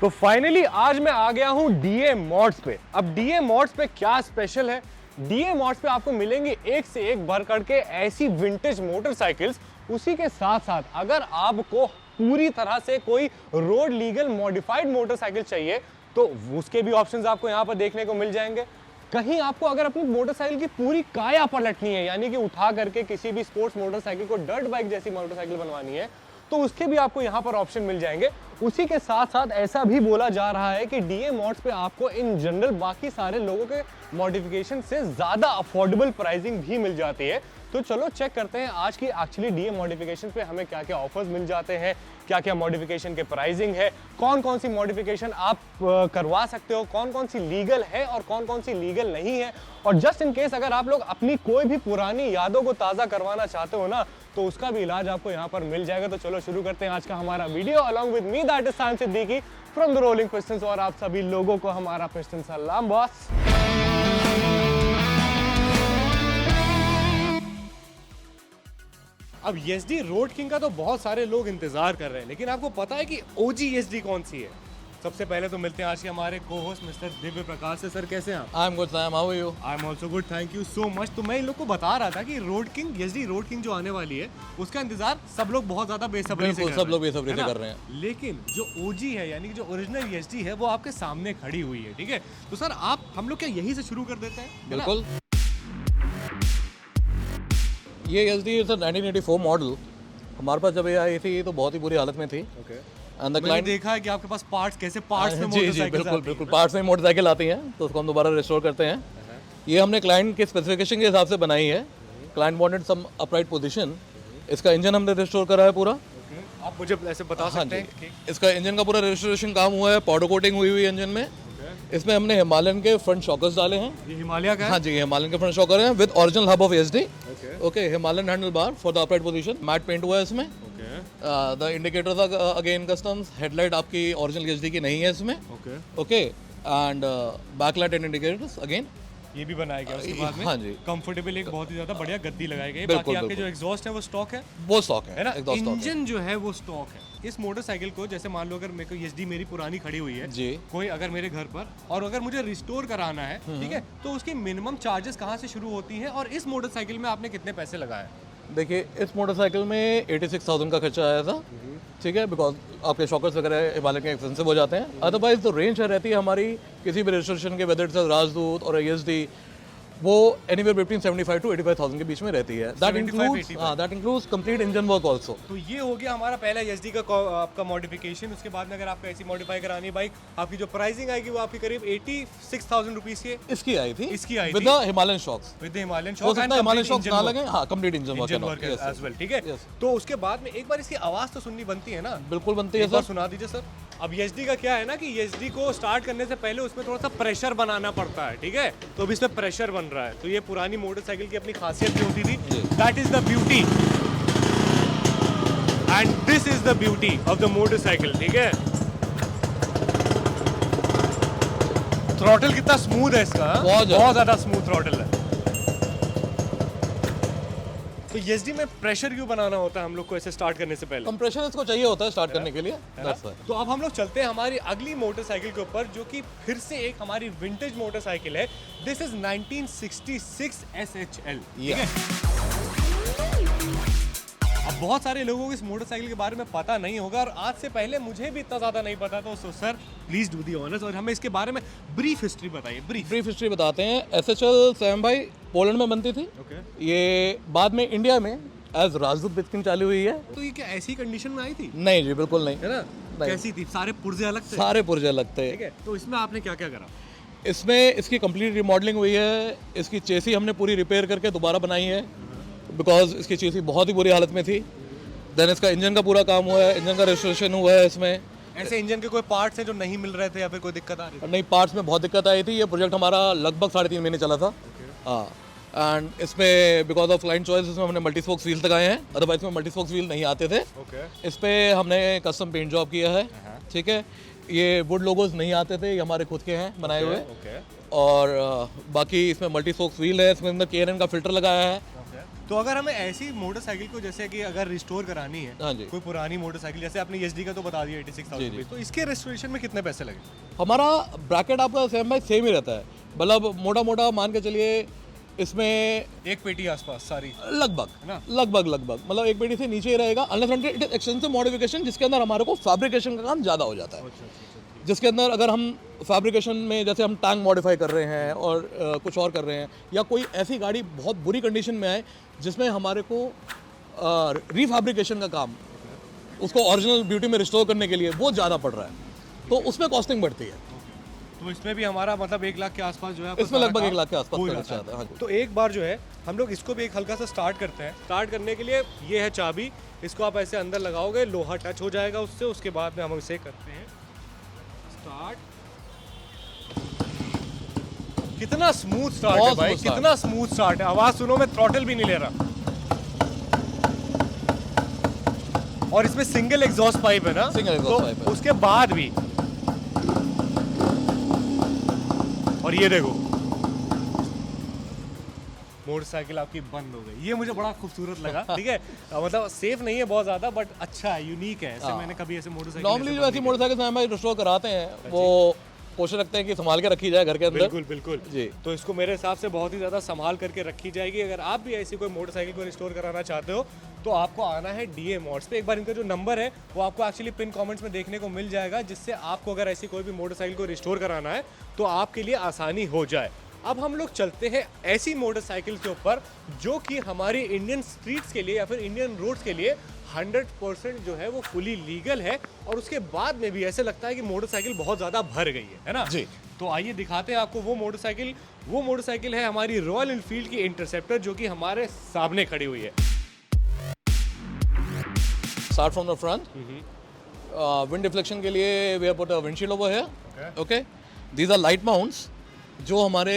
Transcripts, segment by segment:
तो फाइनली आज मैं आ गया हूं डीए मॉड्स पे। अब डीए मॉड्स पे क्या स्पेशल है? डीए मॉड्स पे आपको मिलेंगी एक से एक भर करके ऐसी विंटेज मोटरसाइकिल्स। उसी के साथ साथ अगर आपको पूरी तरह से कोई रोड लीगल मॉडिफाइड मोटरसाइकिल चाहिए तो उसके भी ऑप्शंस आपको यहाँ पर देखने को मिल जाएंगे। कहीं आपको अगर अपनी मोटरसाइकिल की पूरी काया पलटनी है, यानी कि उठा करके किसी भी स्पोर्ट्स मोटरसाइकिल को डर्ट बाइक जैसी मोटरसाइकिल बनवानी है, तो उसके भी आपको यहाँ पर ऑप्शन मिल जाएंगे। उसी के साथ साथ ऐसा भी बोला जा रहा है कि डीए मॉड्स पे आपको इन जनरल बाकी सारे लोगों के मॉडिफिकेशन से ज़्यादा अफोर्डेबल प्राइसिंग भी मिल जाती है। तो चलो चेक करते हैं आज की एक्चुअली डीए मॉडिफिकेशन पे हमें क्या क्या ऑफर्स मिल जाते हैं, क्या क्या मॉडिफिकेशन के प्राइसिंग है, कौन कौन सी मॉडिफिकेशन आप करवा सकते हो, कौन कौन सी लीगल है और कौन कौन सी लीगल नहीं है। और जस्ट इन केस अगर आप लोग अपनी कोई भी पुरानी यादों को ताज़ा करवाना चाहते हो ना, तो उसका भी इलाज आपको यहाँ पर मिल जाएगा। तो चलो शुरू करते हैं आज का हमारा video along with me that is Saim Siddiqui from the Rolling Pistons. और आप सभी लोगों को हमारा पिस्टन सलाम बॉस। अब एसडी रोड किंग का तो बहुत सारे लोग इंतजार कर रहे हैं, लेकिन आपको पता है कि ओजी एसडी कौन सी है? सबसे पहले तो मिलते हैं आज के हमारे को-होस्ट मिस्टर दिव्य प्रकाश से। सर कैसे हैं आप? I am good Sam, how are you? I am also good, thank you so much. तो मैं इन लोग को बता रहा था कि Road King SD Road King जो आने वाली है उसका इंतजार सब लोग बहुत ज्यादा बेसब्री से कर रहे हैं। सब लोग बेसब्री से कर रहे हैं। लेकिन जो ओजी है यानी कि जो ओरिजिनल एसडी है वो आपके सामने खड़ी हुई है, ठीक है? तो सर आप हम लोग क्या यही से शुरू कर देते हैं? बिल्कुल। ये एसडी इज 1984 मॉडल। हमारे पास जब ये आई थी तो बहुत ही बुरी हालत में थी। ओके। एंड द मैंने क्लाइंट देखा है कि आपके पास पार्ट्स कैसे पार्ट्स में जी मोटरसाइकिल बिल्कुल पार्ट्स में मोटरसाइकिल आती हैं तो उसको हम दोबारा रिस्टोर करते हैं। ये हमने क्लाइंट के स्पेसिफिकेशन के हिसाब से बनाई है। Client wanted some upright position. इसका इंजन हमने रिस्टोर करा है पूरा। आप मुझे ऐसे बता सकते हैं कि इसका इंजन का पूरा रेजिस्ट्रेशन काम हुआ है, पाउडर कोटिंग हुई हुई इंजन में। इसमें हमने हिमालयन के फ्रंट शॉकर्स डाले हैं। ये हिमालय का है? हाँ जी, हिमालयन के फ्रंट शॉकर हैं with original hub of SD. Okay, Himalayan handle bar for the upright position. Matte paint हुआ है इसमें। The indicators again customs. Headlight आपकी ओरिजिनल एचडी की नहीं है इसमें। Okay and backlight and indicators again ये भी बनाया गया उसके बाद में। हाँ जी, कंफर्टेबल एक बहुत ही ज्यादा बढ़िया गद्दी लगाई गई। बिल्कुल, बाकी आपके बिल्कुल। जो एग्जॉस्ट है वो स्टॉक है, वो स्टॉक है ना? exhaust stock है। इंजन जो है वो स्टॉक है। इस मोटरसाइकिल को जैसे मान लो अगर मेरे को एसडी मेरी पुरानी खड़ी हुई है जी, कोई अगर मेरे घर पर, और अगर मुझे रिस्टोर कराना है, ठीक है, तो उसकी मिनिमम चार्जेस कहाँ से शुरू होती है और इस मोटरसाइकिल में आपने कितने पैसे लगाए? देखिए इस मोटरसाइकिल में 86,000 का खर्चा आया था, ठीक है, बिकॉज आपके शॉकर्स वगैरह हिमालय के एक्सपेंसिव हो जाते हैं। अदरवाइज तो रेंज रहती है हमारी किसी भी रजिस्ट्रेशन के, वेदर इट्स राजदूत और एसडी, वो एनीवेयर बिटवीन 75 to 85,000 के बीच में रहती है। That includes complete engine work also. तो ये हो गया हमारा पहला एसडी का आपका मॉडिफिकेशन। उसके बाद में अगर आपको ऐसी मॉडिफाई करानी है बाइक, आपकी जो प्राइसिंग आएगी वो आपकी करीब 86,000 रुपीज की इसकी आई थी with the Himalayan shocks. With the Himalayan हो शॉक सकता है हिमालयन शॉक्स ना लगे, हाँ, complete engine work work as well, ठीक है? तो उसके बाद में एक बार इसकी आवाज तो सुननी बनती है ना? बिल्कुल बनती है एक बार सर। सुना दीजिए सर। अब एसडी का क्या है ना कि एसडी को स्टार्ट करने से पहले उसमें थोड़ा सा प्रेशर बनाना पड़ता है, ठीक है? तो अभी इसमें प्रेशर बन रहा है। तो ये पुरानी मोटरसाइकिल की अपनी खासियत भी होती थी। That is the beauty and this is the beauty of the motorcycle, ठीक है? थ्रॉटल कितना स्मूथ है इसका, बहुत ज्यादा स्मूथ थ्रॉटल है। तो एसडी में प्रेशर क्यों बनाना होता है हम लोग को ऐसे स्टार्ट करने से पहले? कंप्रेशर इसको चाहिए होता है स्टार्ट करने के लिए। तो अब हम लोग चलते हैं हमारी अगली मोटरसाइकिल के ऊपर, जो कि फिर से एक हमारी विंटेज मोटरसाइकिल है। दिस इज 1966 SHL, ठीक है? अब बहुत सारे लोगों को इस मोटरसाइकिल के बारे में पता नहीं होगा और आज से पहले मुझे भी इतना ज़्यादा नहीं पता था। So sir please do the honours और हमें इसके बारे में ब्रीफ हिस्ट्री बताइए। ब्रीफ हिस्ट्री बताते हैं। SHL सैम भाई पोलैंड में बनती थी। ये बाद में इंडिया में एज राजदूत बिस्किन चालू हुई है। तो ये क्या ऐसी कंडीशन में आई थी? नहीं जी, बिल्कुल नहीं, है ना? कैसी थी? सारे पुर्जे अलग थे? सारे पुर्जे अलग थे, ठीक है। तो इसमें आपने क्या क्या करा? इसमें इसकी कंप्लीट रिमॉडलिंग हुई है। इसकी चेसी हमने पूरी रिपेयर करके दोबारा बनाई है, बिकॉज इसकी चेसी बहुत ही बुरी हालत में थी। देन इसका इंजन का पूरा काम हुआ है, इंजन का रजिस्ट्रेशन हुआ है इसमें। ऐसे इंजन के कोई पार्ट्स हैं जो नहीं मिल रहे थे या फिर कोई दिक्कत आ रही थी? नहीं, पार्ट्स में बहुत दिक्कत आई थी। ये प्रोजेक्ट हमारा लगभग 3.5 महीने चला था। हाँ, एंड इसमें बिकॉज ऑफ क्लाइंट चॉइस इसमें हमने मल्टी स्पोक्स व्हील्स लगाए हैं, अदरवाइज इसमें मल्टी स्पोक्स व्हील नहीं आते थे। इस पे हमने कस्टम पेंट जॉब किया है, ठीक है? ये वुड लोगोज नहीं आते थे, ये हमारे खुद के हैं बनाए हुए। और बाकी इसमें मल्टी स्पोक्स व्हील है, इसमें अंदर KNN का फिल्टर लगाया है। तो अगर हमें ऐसी मोटरसाइकिल को जैसे कि अगर रिस्टोर करानी है, हाँ जी। कोई पुरानी मोटरसाइकिल, जैसे आपने एसडी का तो बता दिया 86,000 रुपीज, तो इसके रेस्टोरेशन में कितने पैसे लगे? हमारा ब्रैकेट आपका सेम भाई सेम ही रहता है, मतलब मोटा मोटा मान के चलिए इसमें एक पेटी आसपास सारी लगभग ना? लगभग मतलब एक पेटी से नीचे ही रहेगा, unless it is extensive modification जिसके अंदर हमारे को फैब्रिकेशन का काम ज़्यादा हो जाता है। जिसके अंदर अगर हम फैब्रिकेशन में जैसे हम टैंक मॉडिफाई कर रहे हैं और कुछ और कर रहे हैं, या कोई ऐसी गाड़ी बहुत बुरी कंडीशन में आए जिसमें हमारे को रीफैब्रिकेशन का काम, उसको ओरिजिनल ब्यूटी में रिस्टोर करने के लिए वो ज़्यादा पड़ रहा है, तो उसमें कॉस्टिंग बढ़ती है। तो इसमें भी हमारा मतलब 1 लाख के आसपास जो है आपको इसमें सारा लगभग काम 1 लाख के आसपास हो का जाता खर्चा है। आता है। हाँ जी। तो एक बार जो है हम लोग इसको भी एक हल्का सा स्टार्ट करते हैं। स्टार्ट करने के लिए ये है चाबी, इसको आप ऐसे अंदर लगाओगे, लोहा टच हो जाएगा उससे, उसके बाद में हम इसे करते हैं स्टार्ट। कितना स्मूथ स्टार्ट है बहुत भाई, smooth start। कितना स्मूथ स्टार्ट है। आवाज सुनो, मैं थ्रॉटल भी नहीं ले रहा। और इसमें सिंगल एग्जॉस्ट पाइप है ना, Single exhaust तो pipe है। उसके बाद भी, और ये देखो मोटरसाइकिल आपकी बंद हो गई। ये मुझे बड़ा खूबसूरत लगा। ठीक है, मतलब सेफ नहीं है बहुत ज्यादा, बट अच्छा है, यूनिक है। ऐसे मैंने कभी ऐसे मोटरसाइकिल नॉर्मली जो ऐसी मोटरसाइकिल हमारे रिस्टोर कराते हैं वो कोशिश रखते हैं कि संभाल के रखी जाए घर के अंदर। बिल्कुल बिल्कुल जी। तो इसको मेरे हिसाब से बहुत ही ज़्यादा संभाल करके रखी जाएगी। अगर आप भी ऐसी कोई मोटरसाइकिल को रिस्टोर कराना चाहते हो तो आपको आना है डीए मोड्स पे। एक बार इनका जो नंबर है वो आपको एक्चुअली पिन कमेंट्स में देखने को मिल जाएगा, जिससे आपको अगर ऐसी कोई भी मोटरसाइकिल को रिस्टोर कराना है तो आपके लिए आसानी हो जाए। अब हम लोग चलते हैं ऐसी मोटरसाइकिल के ऊपर जो कि हमारी इंडियन स्ट्रीट्स के लिए या फिर इंडियन रोड्स के लिए 100% जो है वो फुली लीगल है, और उसके बाद में भी ऐसे लगता है कि मोटरसाइकिल बहुत ज़्यादा भर गई है ना जी। तो आइए दिखाते हैं आपको वो मोटरसाइकिल है हमारी रॉयल एनफील्ड की इंटरसेप्टर, जो कि हमारे सामने खड़ी हुई है। Start from the front. Wind deflection के लिए we have put a windshield over here. Okay. These are light mounts जो हमारे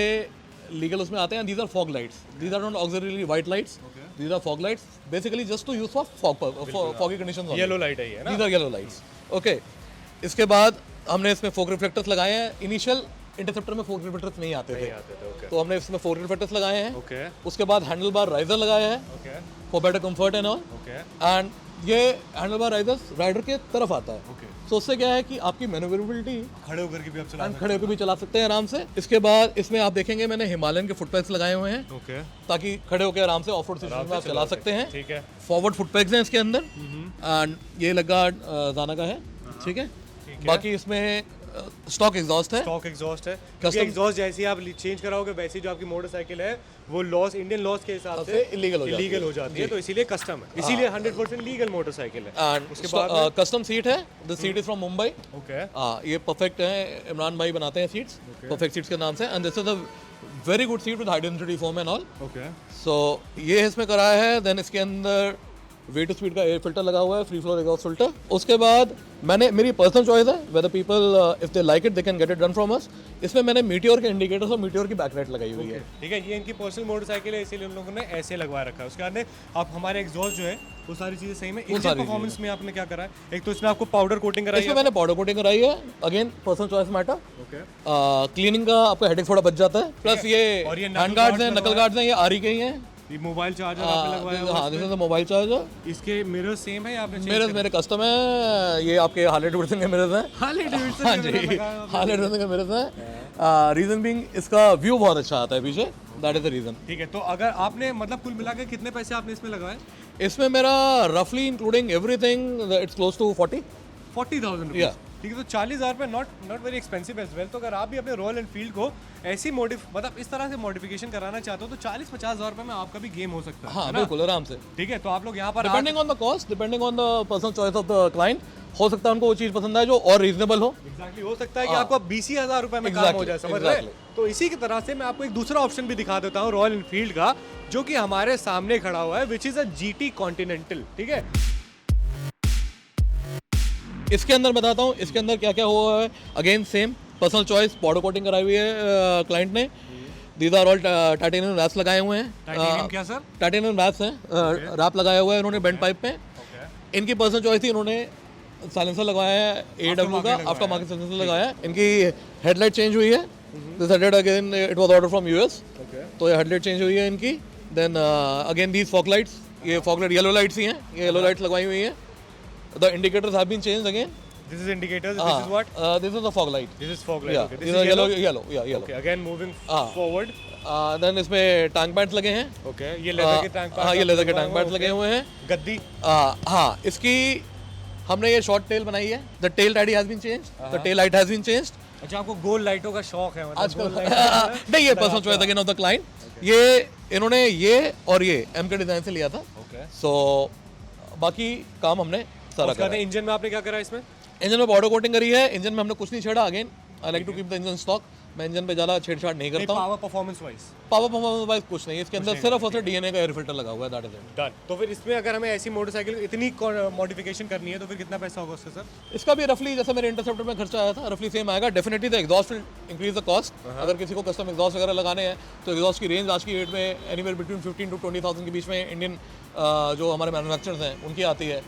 लीगल उसमें आते हैं. These are fog lights. These are not auxiliary white lights. These are fog lights. Basically just to use for foggy conditions only. Yellow light है ये ना। These are yellow lights. Okay. इसके बाद हमने इसमें fog reflectors लगाए हैं. Initial interceptor में fog reflectors नहीं आते थे, ओके तो हमने इसमें fog reflectors लगाए हैं. ओके उसके बाद हैंडल बार राइजर लगाया है okay for better comfort and all. Okay and ये हैंडल बार राइजर्स राइडर के तरफ आता है. ओके तो उससे क्या है कि आपकी मैन्युवरेबिलिटी खड़े होकर के भी आप चला एंड खड़े होकर भी चला सकते हैं आराम से. इसके बाद इसमें आप देखेंगे मैंने हिमालयन के फुटपैक्स लगाए हुए हैं ओके ताकि खड़े होकर आराम से ऑफ रोड सिचुएशन में आप चला सकते हैं. ठीक है फॉरवर्ड फुटपैक्स हैं इसके अंदर एंड ये लगा जाना का है. ठीक है. बाकी इसमें स्टॉक एग्जॉस्ट है. स्टॉक एग्जॉस्ट है, Custom- क्योंकि एग्जॉस्ट जैसे ही आप चेंज कराओगे वैसे ही जो आपकी मोटरसाइकिल है वो लॉस इंडियन लॉस के हिसाब से illegal हो जाती है. इलीगल हो जाती है, तो इसीलिए कस्टम है, इसीलिए 100% लीगल मोटरसाइकिल है। एंड उसके बाद कस्टम सीट है. The seat is from Mumbai. Okay ये परफेक्ट है. इमरान भाई बनाते हैं सीट्स परफेक्ट सीट्स के नाम से. And this is a very good seat with high density foam and all. Okay so ये इसमें कराया है. देन इसके अंदर वे टू स्पीड का एयर फिल्टर लगा हुआ है, फ्री फ्लो एग्जॉस्ट फिल्टर. उसके बाद मैंने मेरी पर्सनल चॉइस है, whether people if they like it they can get it done from us. इसमें मैंने मीटियोर के इंडिकेटर्स और मीटियोर की बैकलाइट लगाई हुई है. ठीक है, ये इनकी पर्सनल मोटरसाइकिल है इसीलिए उन लोगों ने ऐसे लगवा रखा है। उसके बाद में आप हमारे एग्जॉस्ट जो है वो सारी चीजें सही में इंजन सारी परफॉर्मेंस में आपने क्या करा है? एक तो इसमें आपको पाउडर कोटिंग कराई इसमें है। मैंने पाउडर कोटिंग कराई है. Again personal choice matter. Okay cleaning का आपका हेडेक थोड़ा बच जाता है. प्लस ये और ये हैंड गार्ड्स हैं, नकल गार्ड्स हैं, ये आरी के ही हैं. ये मोबाइल चार्जर आपने लगवाया हुआ हाँ, दिस इज मोबाइल चार्जर. है। इसके मिरर सेम है या आपने मेरे कस्टम है. ये आपके हार्ले डेविडसन के मिरर्स हैं. हार्ले डेविडसन हाँ जी, हार्ले डेविडसन के मिरर्स हैं. रीजन बीइंग इसका व्यू बहुत अच्छा आता है पीछे. That is the reason. ठीक है, तो अगर आपने मतलब कुल मिला के कितने पैसे आपने इसमें लगाए? इसमें मेरा रफली including everything it's close to 40,000 Yeah. ठीक है, तो 40,000 रुपये not very expensive as well. तो अगर आप भी अपने रॉयल एनफील्ड को ऐसी मतलब इस तरह से मॉडिफिकेशन कराना चाहते हो तो 40-50,000 रुपये में आपका भी गेम हो सकता है. हाँ है ना? बिल्कुल आराम से. ठीक है, तो आप लोग यहाँ पर depending on the cost, depending on the personal choice of the client, हो सकता है उनको वो चीज़ पसंद आए जो और रीजनेबल हो. एग्जैक्टली हो सकता है कि आपको 20,000 रुपये में काम हो जाए, समझ रहे हैं? तो इसी की तरह से मैं आपको एक दूसरा ऑप्शन भी दिखा देता हूँ रॉयल एनफील्ड का, जो कि हमारे सामने खड़ा हुआ है, which is a GT continental. ठीक है, इसके अंदर बताता हूँ इसके अंदर क्या क्या हुआ है. Again same personal choice, powder coating कराई हुई है क्लाइंट ने. These are all titanium wraps लगाए हुए हैं. टाइटेनियम क्या सर? टाइटेनियम रैप्स हैं. रैप लगाया हुआ है इन्होंने बेंड पाइप में. इनकी पर्सनल चॉइस थी, इन्होंने साइलेंसर लगाया है AW का, आफ्टर मार्केट साइलेंसर लगाया है. इनकी हेडलाइट चेंज हुई है. This headlight again it was order from US. तो ये हेडलाइट चेंज हुई है इनकी. Then again these fog lights, ये फॉग लाइट येलो लाइट्स ही हैं, ये येलो लाइट्स लगवाई हुई हैं. The indicators have been changed again. This is indicators. This is what? This is the fog light. This is fog light. Yeah, Okay. these This are is yellow. yellow. Yeah. Okay. Again moving हाँ. forward. Then इसमें tank pads लगे हैं. Okay. ये leather के tank pads. हाँ, ये leather के tank pads लगे हुए हैं. गद्दी. हाँ, इसकी हमने ये शॉर्ट टेल बनाई है. The tail light has been changed. The tail light has been changed. अच्छा, आपको गोल लाइटों का शौक है मतलब. आजकल नहीं, ये personal choice again of the client. ये इन्होंने ये और ये एम के डिजाइन से लिया था. Okay. सो बाकी काम हमने सारा उसका करा. इंजन में आपने क्या करा इसमें? इंजन में पाउडर कोटिंग करी है. इंजन में हमने कुछ नहीं छेड़ा. Again I like to keep the engine stock. मैं इंजन पे ज़्यादा छेड़छाड़ नहीं करता हूँ. Power performance wise. Power performance wise कुछ नहीं. इसके अंदर सिर्फ और सिर्फ डीएनए का एयर फिल्टर लगा हुआ है. That is it. डन. तो फिर इसमें अगर हमें ऐसी मोटरसाइकिल इतनी मॉडिफिकेशन करनी है तो फिर कितना पैसा होगा उसका सर? इसका भी रफली जैसे मेरे इंटरसेप्टर में खर्चा आया था, रफली सेम आएगा. Definitely the exhaust will increase the cost. अगर किसी को कस्टम एग्जॉस्ट वगैरह लगाने हैं तो एग्जॉस्ट की रेंज आज की डेट में एनीवेयर बिटवीन 15 to 20,000 के बीच में इंडियन जो हमारे मैन्युफैक्चरर्स हैं उनकी आती है.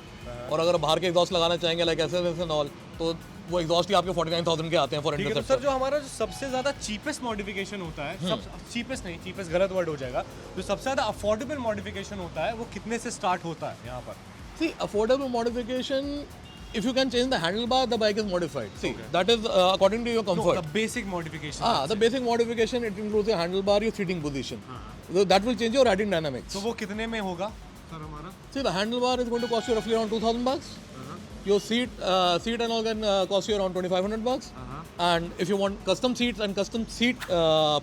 और अगर बाहर के एग्जॉस्ट लगाना चाहेंगे लाइक एसएस एंड ऑल, तो वो एग्जॉस्ट ही आपके 49,000 के आते हैं फॉर ठीक है. तो इंटरसेप्टर. सर जो हमारा जो सबसे ज्यादा चीपेस्ट मॉडिफिकेशन होता है, सब चीपेस्ट नहीं, चीपेस्ट गलत वर्ड हो जाएगा, जो सबसे ज्यादा अफोर्डेबल मॉडिफिकेशन होता है वो कितने से स्टार्ट होता है यहाँ पर? See, affordable modification, if you can change the handlebar, the bike is modified. See, that is according to your comfort. The basic modification. The basic modification, it includes your handlebar, your seating position. So that will change your riding dynamics. तो वो कितने में होगा sir हमारा? See, the handlebar is going to cost you roughly around $2,000. Your seat and all can cost you around $2,500. And if you want custom seats and custom seat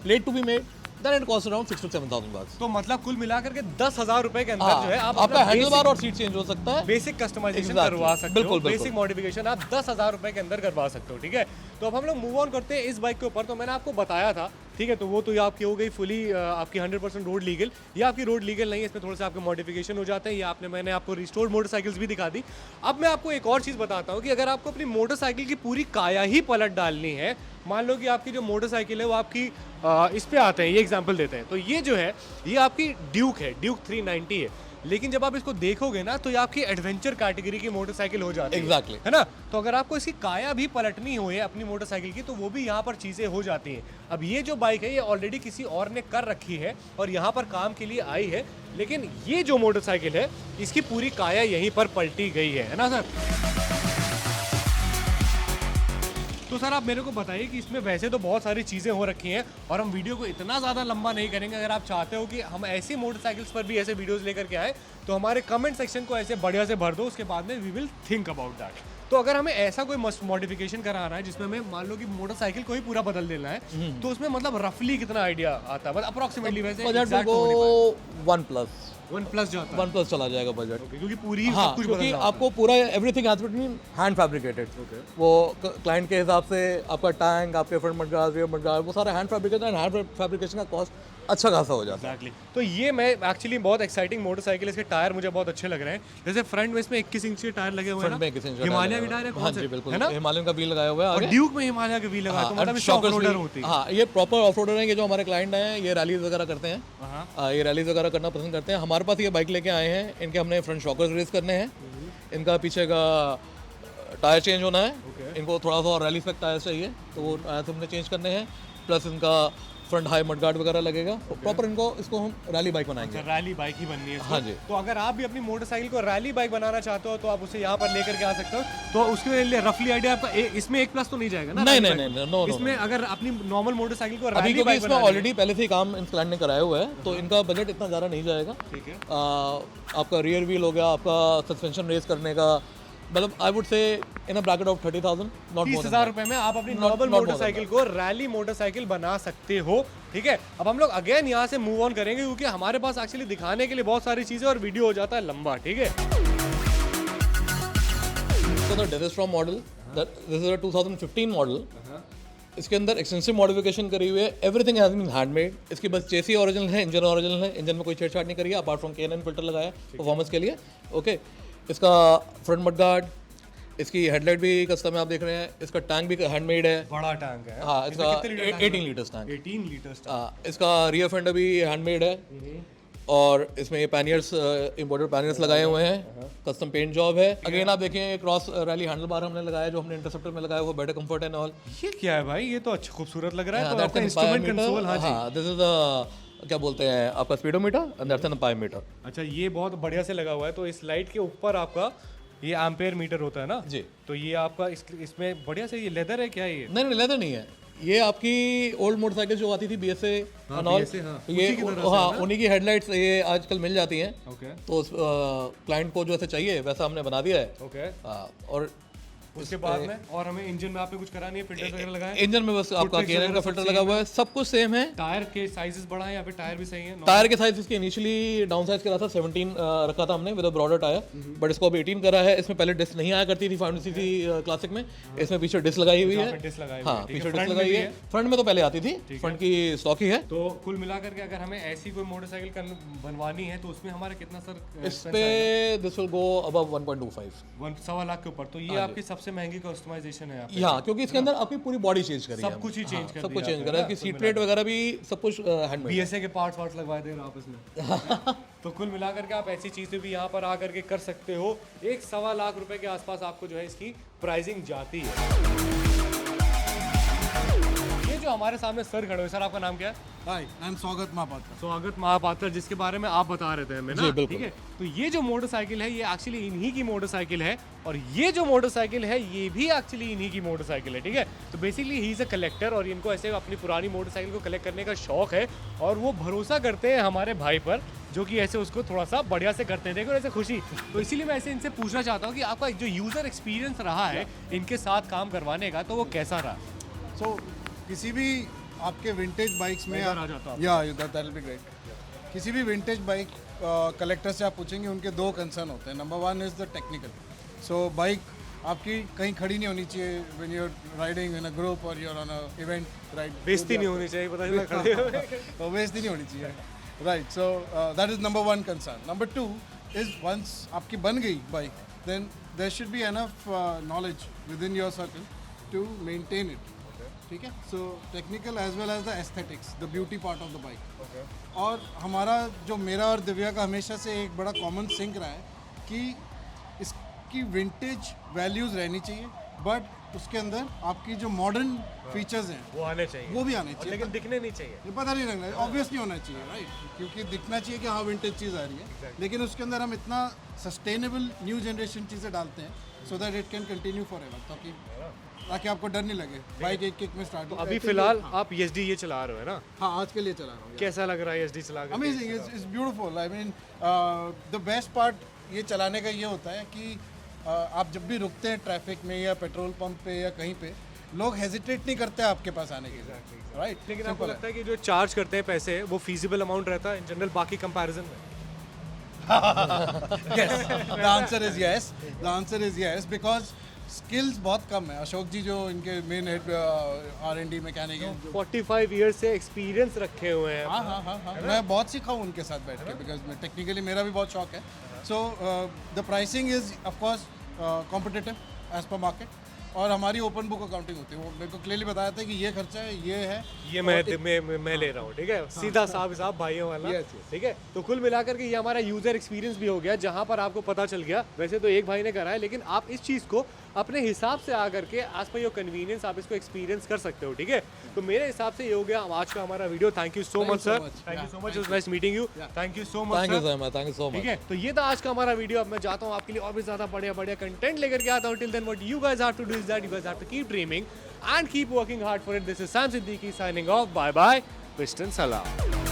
plate to be made, then it costs around $6,000 to $7,000. तो मतलब कुल मिलाकर के 10,000 रुपए के अंदर जो है आप आपका हैंडलबार और सीट चेंज हो सकता है. Basic customization Exactly. करवा सकते हो. बिल्कुल. बेसिक मॉडिफिकेशन आप 10,000 रुपए के अंदर करवा सकते हो. ठीक है. तो अब हम लोग मूव ऑन करते हैं इस बाइक के ऊपर. तो मैंने आपको बताया था, ठीक है, तो वो तो ये आपकी हो गई फुली आपकी 100% रोड लीगल. ये आपकी रोड लीगल नहीं है, इसमें थोड़े से आपके मॉडिफिकेशन हो जाते हैं. ये मैंने आपको रिस्टोर्ड मोटरसाइकिल्स भी दिखा दी. अब मैं आपको एक और चीज़ बताता हूँ कि अगर आपको अपनी मोटरसाइकिल की पूरी काया ही पलट डालनी है, मान लो कि आपकी जो मोटरसाइकिल है वो आपकी इस पे आते हैं, ये एग्जांपल देते हैं. तो ये जो है ये आपकी ड्यूक है, ड्यूक 390 है. लेकिन जब आप इसको देखोगे ना तो ये आपकी एडवेंचर कैटेगरी की मोटरसाइकिल हो जाती है. Exactly. है ना. तो अगर आपको इसकी काया भी पलटनी हो अपनी मोटरसाइकिल की तो वो भी यहाँ पर चीज़ें हो जाती हैं. अब ये जो बाइक है ये ऑलरेडी किसी और ने कर रखी है और यहाँ पर काम के लिए आई है. लेकिन ये जो मोटरसाइकिल है इसकी पूरी काया यहीं पर पलटी गई है ना सर? तो सर आप मेरे को बताइए कि इसमें वैसे तो बहुत सारी चीज़ें हो रखी हैं और हम वीडियो को इतना ज़्यादा लंबा नहीं करेंगे. अगर आप चाहते हो कि हम ऐसी मोटरसाइकिल्स पर भी ऐसे वीडियोस लेकर के आए तो हमारे कमेंट सेक्शन को ऐसे बढ़िया से भर दो. उसके बाद में we will think about that. तो अगर हमें ऐसा कोई मॉडिफिकेशन कराना है जिसमें हमें मान लो कि मोटरसाइकिल को ही पूरा बदल देना है तो उसमें मतलब रफली कितना आइडिया आता है, मतलब अप्रोक्सीमेटली वैसे बजट को OnePlus जाता है. OnePlus चला जाएगा बजट. क्योंकि पूरी हाँ, सब कुछ क्योंकि बदल आपको पूरा everything has been hand fabricated. वो क्लाइंट के हिसाब से आपका टैंक, आपके फ्रंट मडगार्ड, रियर मडगार्ड, वो सारा hand fabricated. And hand fabrication का कॉस्ट अच्छा खासा हो जाता है. Exactly. तो ये मैं एक्चुअली बहुत एक्साइटिंग मोटरसाइकिल, इसके टायर मुझे बहुत अच्छे लग रहे हैं. जैसे फ्रंट में इसमें 21 इंच के टायर लगे हुए हैं ना, हिमालय के टायर है. हाँ जी बिल्कुल, हिमालयन का व्हील लगाया हुआ है. और ड्यूक में हिमालय के व्हील लगाया, तो मतलब इसमें ऑफ-रोडर होती है. हाँ, ये प्रॉपर ऑफ-रोडर हैं. ये जो हमारे क्लाइंट हैं ये रैलीज वगैरह करते हैं. ये रैलीज वगैरह करना पसंद करते हैं. हमारे पास ये बाइक लेके आए हैं. इनके हमने फ्रंट शॉकर्स रेस करने हैं. इनका पीछे का टायर चेंज होना है. इनको थोड़ा सा और रैली स्पेक टायर चाहिए तो वो टायर हमने चेंज करने हैं. प्लस इनका फ्रंट हाई मडगार्ड वगैरह लगेगा. तो प्रॉपर इसको हम रैली बाइक बनाएंगे. रैली बाइक ही बननी है. हाँ जी. तो अगर आप भी अपनी मोटरसाइकिल को रैली बाइक बनाना चाहते हो तो आप उसे यहाँ पर लेकर के आ सकते हो. तो उसके लिए रफली आइडिया आपका इसमें 1+ तो नहीं जाएगा ना? नहीं, नो. इसमें अगर अपनी नॉर्मल मोटरसाइकिल को अभी रैली क्योंकि बाइक इसमें ऑलरेडी पहले से ही काम इन क्लाइंट ने कराया हुआ है तो इनका बजट इतना ज़्यादा नहीं जाएगा. ठीक है. आपका रियर व्हील हो गया, आपका सस्पेंशन रेस करने का, मतलब I would say in a bracket of 30,000, not more. 30,000 रुपए में आप अपनी नॉर्मल मोटरसाइकिल को रैली मोटरसाइकिल बना सकते हो. ठीक है. अब हम लोग अगेन यहाँ से मूव ऑन करेंगे क्योंकि हमारे पास एक्चुअली दिखाने के लिए बहुत सारी चीजें और वीडियो हो जाता है लंबा. ठीक है. So the Desistrom model, this is a 2015 model. इसके अंदर एक्सटेंसिव मॉडिफिकेशन करी हुई है. Everything has been handmade. इसकी बस चेसी ओरिजिनल है, इंजन ओरिजिनल है. इंजन में कोई छेड़छाड़ नहीं करी है अपार्ट फ्रॉम K&N फिल्टर लगाया परफॉर्मेंस के लिए. ओके. इसका फ्रंट मडगार्ड, इसकी हेडलाइट भी कस्टम है आप देख रहे हैं. इसका टैंक भी हैंडमेड है. बड़ा टैंक है. हाँ, इसका 18 लीटर्स टैंक. 18 लीटर्स. इसका रियर फेंडर भी हैंडमेड है. और इसमें ये पैनियर्स, इम्पोर्टेड पैनियर्स लगाए हुए हैं. कस्टम पेंट जॉब है. अगेन आप देखें क्रॉस रैली हैंडल बार हमने लगाया जो हमने इंटरसेप्टर में लगाया वो बेटर कंफर्ट एंड ऑल. ये क्या है भाई? ये तो अच्छा खूबसूरत लग रहा है. तो आपका इंस्ट्रूमेंट कंसोल. हाँ, दिस इज द क्या बोलते हैं आपका स्पीडोमीटर एंड दैट्स एन पायोमीटर। अच्छा, ये बहुत बढ़िया से लगा हुआ है। तो इस लाइट के ऊपर आपका ये एम्पेयर मीटर होता है ना जी। तो ये आपका इसमें बढ़िया से ये लेदर है क्या ये? नहीं लेदर नहीं है, ये आपकी ओल्ड मोटरसाइकिल जो आती थी BSA एंड ऑल, BSA, हाँ। ये उसी की तरह से हाँ है ना? उन्हीं की हेडलाइट्स ये आजकल मिल जाती हैं। ओके तो क्लाइंट को जो ऐसे चाहिए वैसा हमने बना दिया है। ओके। और उसके बाद में और हमें इंजन में आपने कुछ करा नहीं है, फिल्टर्स वगैरह लगाए? इंजन में बस आपका Footbrakes K9 का वगैरह फिल्टर सब लगा हुआ है, सब कुछ सेम है। टायर के साइजेस बड़ा है या फिर टायर भी सही है? टायर के साइज इसके इनिशियली डाउन साइज करा था 17 रखा था हमने विद ब्रॉडर टायर, बट इसको अभी 18 करा है। इसमें पहले डिस्क नहीं आया करती थी 500cc क्लासिक में, इसमें पीछे डिस्क लगाई हुई है। डिस्क लगाई हाँ पीछे डिस्क लगाई है, फ्रंट में तो पहले आती थी, फ्रंट की स्टॉक ही है। तो कुल मिलाकर के अगर हमें ऐसी कोई मोटरसाइकिल बनवानी है तो उसमें हमारा कितना सर इस पे this will go above 1.25, 1.25 lakh के ऊपर? तो ये आपकी सबसे महंगी कस्टमाइजेशन है यहाँ पे। हाँ क्योंकि इसके अंदर आपकी पूरी बॉडी चेंज करी है, सब कुछ ही चेंज कर सब कुछ चेंज करा है कि सीट प्लेट वगैरह भी सब कुछ हैंडमेड। BSA के पार्ट्स लगवाए थे आप इसमें। तो कुल मिलाकर के आप ऐसी चीजें भी यहाँ पर आकर के कर सकते हो। 1.25 लाख रुपए के आसपास आपको जो है इसकी प्राइसिंग जाती है। ये जो हमारे सामने सर खड़े हुए, सर आपका नाम क्या है? हाय, आई एम स्वागत महापात्र। स्वागत महापात्र, जिसके बारे में आप बता रहे थे हमें ना? जी, बिल्कुल। ठीक है। तो ये जो मोटरसाइकिल है ये एक्चुअली इन्हीं की मोटरसाइकिल है, और ये जो मोटरसाइकिल है ये भी एक्चुअली इन्हीं की मोटरसाइकिल है। ठीक है। तो basically he is a collector, और इनको ऐसे अपनी पुरानी मोटरसाइकिल को कलेक्ट करने का शौक है, और वो भरोसा करते हैं हमारे भाई पर, जो कि ऐसे उसको थोड़ा सा बढ़िया से करते हैं। देखो ऐसे खुशी। तो इसीलिए मैं ऐसे इनसे पूछना चाहता हूँ कि आपका जो यूजर एक्सपीरियंस रहा है इनके साथ काम करवाने का, तो वो कैसा रहा? सो किसी भी आपके विंटेज बाइक्स में इधर आ जाता हूँ। या दैट विल बी ग्रेट। किसी भी विंटेज बाइक कलेक्टर से आप पूछेंगे, उनके दो कंसर्न होते हैं। Number 1 is the technical. So bike आपकी कहीं खड़ी नहीं होनी चाहिए when you are riding in a group और you are on a event ride. बेइज्जती नहीं होनी चाहिए, पता चला खड़े हुए। तो बेइज्जती नहीं होनी चाहिए, right. So that is number 1 concern. Number 2 is once आपकी बन गई bike, then there should be enough knowledge within your circle to maintain it. ठीक है। So technical as well as the aesthetics, the beauty part of the bike. और हमारा जो मेरा और दिव्या का हमेशा से एक बड़ा कॉमन सिंक रहा है कि इसकी विंटेज वैल्यूज़ रहनी चाहिए, बट उसके अंदर आपकी जो मॉडर्न फीचर्स हैं वो आने चाहिए, वो भी आने चाहिए। लेकिन दिखने नहीं चाहिए। ये पता नहीं लगना, ऑब्वियस नहीं होना चाहिए, राइट। क्योंकि दिखना चाहिए कि हाँ विंटेज चीज़ आ रही है, लेकिन उसके अंदर हम इतना सस्टेनेबल न्यू जनरेशन चीज़ें डालते हैं so that it can continue for ever, ताकि आपको डर नहीं लगे बाइक एक किक में स्टार्ट हो। अभी फिलहाल आप ESD ये चला रहे हो है ना? हाँ, आज के लिए चला रहा हूँ। कैसा लग रहा है ESD चला के? Amazing, it's beautiful. I mean the best part ये चलाने का ये होता है कि आप जब भी रुकते हैं ट्रैफिक में या पेट्रोल पंप पे या कहीं पे, लोग हेजिटेट नहीं करते आपके पास आने के लिए, राइट। लेकिन आपको लगता है कि जो चार्ज करते हैं पैसे वो फीजिबल अमाउंट रहता है इन जनरल बाकी कंपैरिजन में? yes, the answer is yes. The answer is yes because skills बहुत कम है। अशोक जी जो इनके मेन हेड R&D मैकेनिक हैं, 45 ईयर्स से एक्सपीरियंस रखे हुए हैं। हाँ, मैं बहुत सीखा हूँ उनके साथ बैठ के, बिकॉज टेक्निकली मेरा भी बहुत शौक है। So the pricing is of course competitive as per market, और हमारी ओपन बुक अकाउंटिंग होती है। वो मेरे को क्लियरली बताया था कि ये खर्चा है, ये है, ये मैं ले रहा हूँ। ठीक है, सीधा साफ भाइयों वाला। ठीक है। तो कुल मिलाकर के ये हमारा यूजर एक्सपीरियंस भी हो गया, जहाँ पर आपको पता चल गया। वैसे तो एक भाई ने करा है, लेकिन आप इस चीज़ को अपने हिसाब से आकर के एज पर योर कन्वीनियंस आप इसको एक्सपीरियंस कर सकते हो। ठीक है। तो मेरे हिसाब से ये हो गया आज का हमारा video. Thank you so much sir, thank you so much, it's nice meeting you, thank you so much. Thank you so much. ठीक है। तो ये था आज का हमारा वीडियो। अब मैं जाता हूँ आपके लिए और भी ज़्यादा बढ़िया कंटेंट लेकर के आता हूँ। Till then what you guys have to do is that you guys have to keep dreaming and keep working hard for it. This is Sam Siddiqui signing off. Bye bye. Piston Salam.